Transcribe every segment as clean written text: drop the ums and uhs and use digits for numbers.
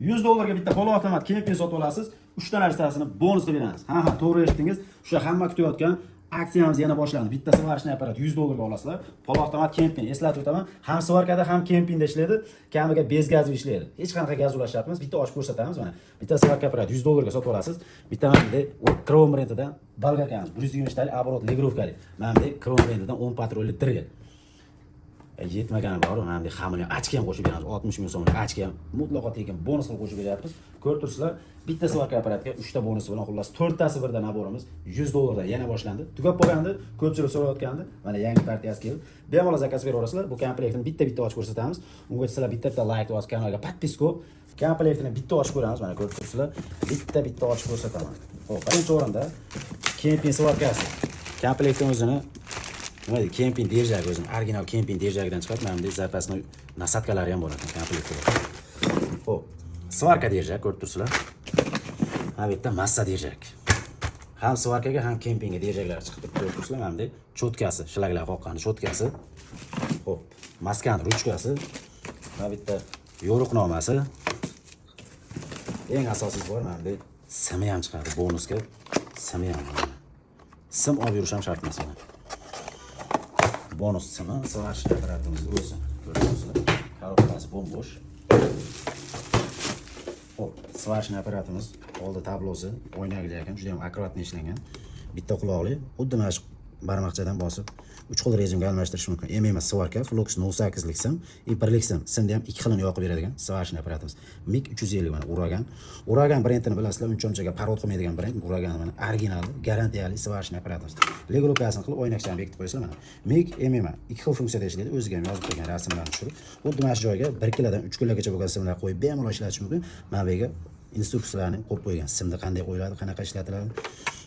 $100 bitta polo avtomat kemping sotib olasiz. 3 ta narsalarni bonus qilib beramiz. Ha, to'g'ri eshitdingiz. O'sha hamma kutayotgan aksiyamiz yana boshlandi. Bitta svarishni apparat $100 ga olasizlar. Polo avtomat kemping. Eslatib o'taman, ham svarkada ham kempingda ishlaydi, kamiga bez gazli ishlaydi. Hech qanaqa gaz ulashyapmiz. Bitta ochib ko'rsatamiz mana. Bitta svarka apparat $100 ga sotib olasiz. Bitta mana Chrome brendidan bolgarkamiz 120 talik оборот legrovkali. Mana bu Chrome brendidan 10 patrolli drill. Yetmagani bor, mana bu xamirni achka ham qo'shib beramiz. 60 ming so'mlik achka ham mutlaqo tekin bonus qilib qo'shib beryapmiz. Ko'rib turibsizlar, bitta svarka apparatga 3 ta bonus bilan xullas 4 tasi birdan naborimiz $100 dan yana boshlandi. Tugab bo'lgandi, ko'pchilik so'rayotgandi. Mana yangi partiyasi keldi. Bemalol zakaz beraverasizlar. Bu komplektni bitta ochib ko'rsatamiz. Unga sizlar bitta like bosib kanalga podpiska, komplektni bitta ochib ko'ramiz. Mana ko'rib turibsizlar, bitta ochib ko'rsataman. Xo'p, birinchi o'rinda kemping svarkasi. Komplektning o'zini nima kemping держак o'zim original kemping держакdan chiqadi. Mana bunday zapasni nasatkalari ham bor ekan komplektda. Xo'p, svarka держак ko'rib turibsizlar. Mana bu yerda massa держак. Ham svarkaga ham kempingga держаклар chiqib ko'rib turibsizlar. Mana bunday cho'tkasi, shlaglar qoqqani cho'tkasi. Xo'p, maskan ruchkasi. Mana bu yerda yo'riqnomasi. Eng asosiysi bor, mana bunday simi ham chiqadi bonusga. Simi ham. Sim olib yurish ham shart emas. Bonus simi svarish apparatimiz o'zi. Ko'rasizlar. Korobkasi bo'sh. Hop, svarish apparatimiz oldi tablosi, o'ynagli ekan, juda ham akkuratni ishlangan. Bitta quloqli, xuddi mana shu barmoqchadan bosib 3 xil rejimga almashtirish mumkin. MMA svarka, Flux 08 lik sim, и 1 lik sim. Simda ham 2 xilini yoqib beradigan svarish apparatimiz. MiG 350 mana Uragan. Uragan brendini bilasizlar, uncha parod qilmaydigan brend. Uragan mana original, garantiyali svarish apparatimiz. Legrovkasini qilib o'ynakchani bekitib qo'ysa mana. MiG MMA 2 xil funksiyada ishlaydi. O'ziga ham yozib qo'ygan rasmlarni tushirib, xuddi mana shu joyga 1 kilodan 3 kilogacha bo'lgan simlar qo'yib bemalol ishlatish mumkin. Mana bu yerga instruksiyalarni qo'yib qo'ygan. Simda qanday qo'yiladi, qanaqa ishlatiladi.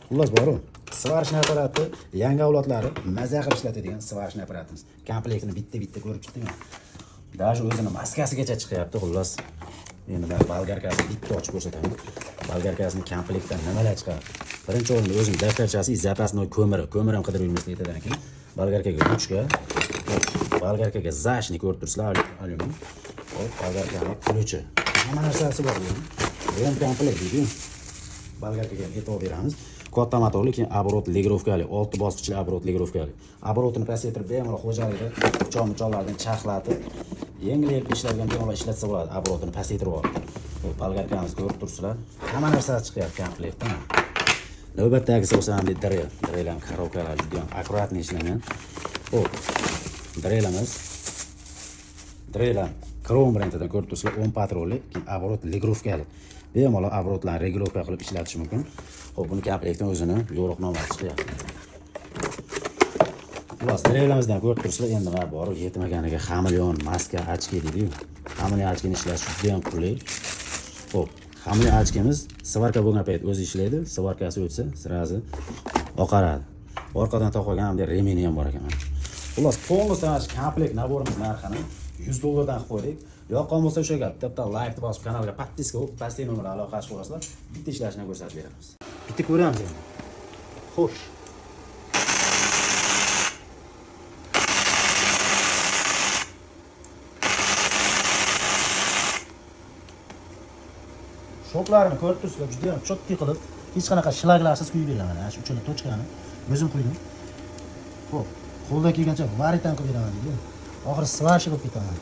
Xullas bor-ku. Svarish apparati yangi avlodlari maza qilib ishlatadigan svarish apparatimiz. Komplektini bitta ko'rib chiqdingmi? Даже o'zini maskasigacha chiqyapti. Xullas endi men bolgarkasini bitta ochib ko'rsataman. Bolgarkasini komplektdan nimalar chiqadi? Birinchi o'rinda o'zining daftarchasi, zapasnoy ko'miri ham qidirib yurmaslik aytadigan keyin bolgarkaga ruchka, bolgarkaga zashni ko'rib turibsizlar, alyumin. Hop, bolgarkaning ключи. Hamma narsasi bor bu. Ham komplekt deydi. Bolgarkaga e'tibor beramiz. Katta motorli, keyin оборот legrovkali, 6 bosqichli оборот legrovkali. Оборотini pasaytirib bemalol xo'jalikda cho'm-cho'lardan chaqlatib, yengil ishlarga bemalol ishlatsa bo'ladi. Оборотini pasaytirib olib. Bolgarkamiz ko'rib turibsizlar. Hamma narsa chiqyapti komplektdan. Navbatdagisi bo'lsa ham drill. Drilllar korobkalar juda ham akkuratni ishlangan. Xo'p, drilllar Chrome brendidan ko'rib turibsizlar, 10 patrolli, keyin оборот legrovkali. Bemalol оборотlarni regulovka qilib ishlatish mumkin. Xo'p, buni komplektdan o'zini yo'riqnomasi chiqyapti. Xullas, drilllamizdan ko'rib turibsizlar, endi mana bor, yetmaganiga xamilyon, maska, ochka deydi-ku. Xamilyon ochkani ishlash juda ham qulay. Xo'p, xamilyon ochkamiz svarka bo'lgan payt o'zi ishlaydi, svarkasi o'tsa, sirazi oqaradi. Orqadan taqilgan ham remeni ham bor ekan. Xullas, polностью mana shu komplekt naborimiz narxini $100 dan qo'ydik. Yoqqan bo'lsa o'sha gap, bitta like bosib kanalga podpiska qilib, pastki nomerga aloqa qilib qo'yasizlar. Bitta ishlashini ko'rsatib beramiz. Bitta ko'ramiz endi. Xo'sh. Shoplarini ko'rib turibsizlar, juda ham chotki qilib, hech qanaqa shlaglarsiz quyib beraman. Mana shu uchala tochkani o'zim quydim. Xo'p, qo'lda kelgancha varitan qilib beraman deydi. Oxiri svarish qilib ketaman.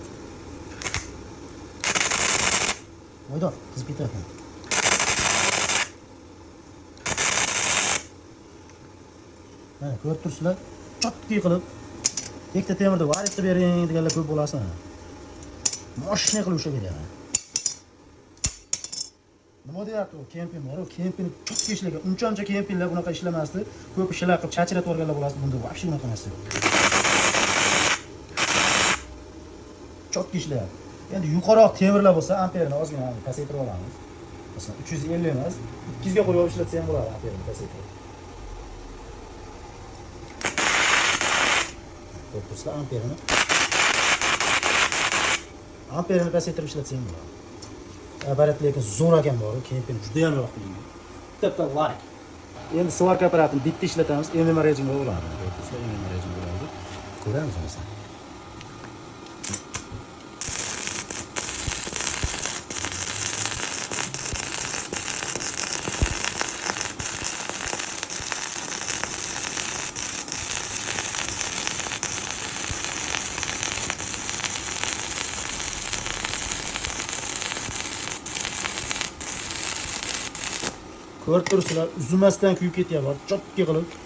Voydo, qizib ketyapti. Mana ko'rib turibsizlar, chotki qilib, ikkita temirda varit qilib bering deganlar ko'p bo'lasin. Moshina qilib ushlab beraman. Nima deyapti u kemping bor, u kemping chotki ishlagan. Uncha kempinglar bunaqa ishlamasdi. Ko'p ishlar qilib chachratib o'rganlar bo'ladi, bunda вообще bunaqa emas. Chotki ishlayapti. Endi yuqoroq temirlar bo'lsa, amperni ozgina pasaytirib olamiz. Masalan, 350 emas, 200 ga qo'yib ishlatsa ham bo'ladi amperni pasaytirib. To'g'risi amperni pasaytirib ishlatsa ham bo'ladi. Apparat lekin zo'r ekan bor, kemping juda ham yoqdi. Bitta like. Endi svarka apparatini bitta ishlatamiz, MMA rejimga bo'ladi. To'g'risi MMA rejimga bo'ladi. Ko'ramiz masalan. Ko'rib turibsizlar, uzilmasdan kuyib ketyapti. Chopki qilib.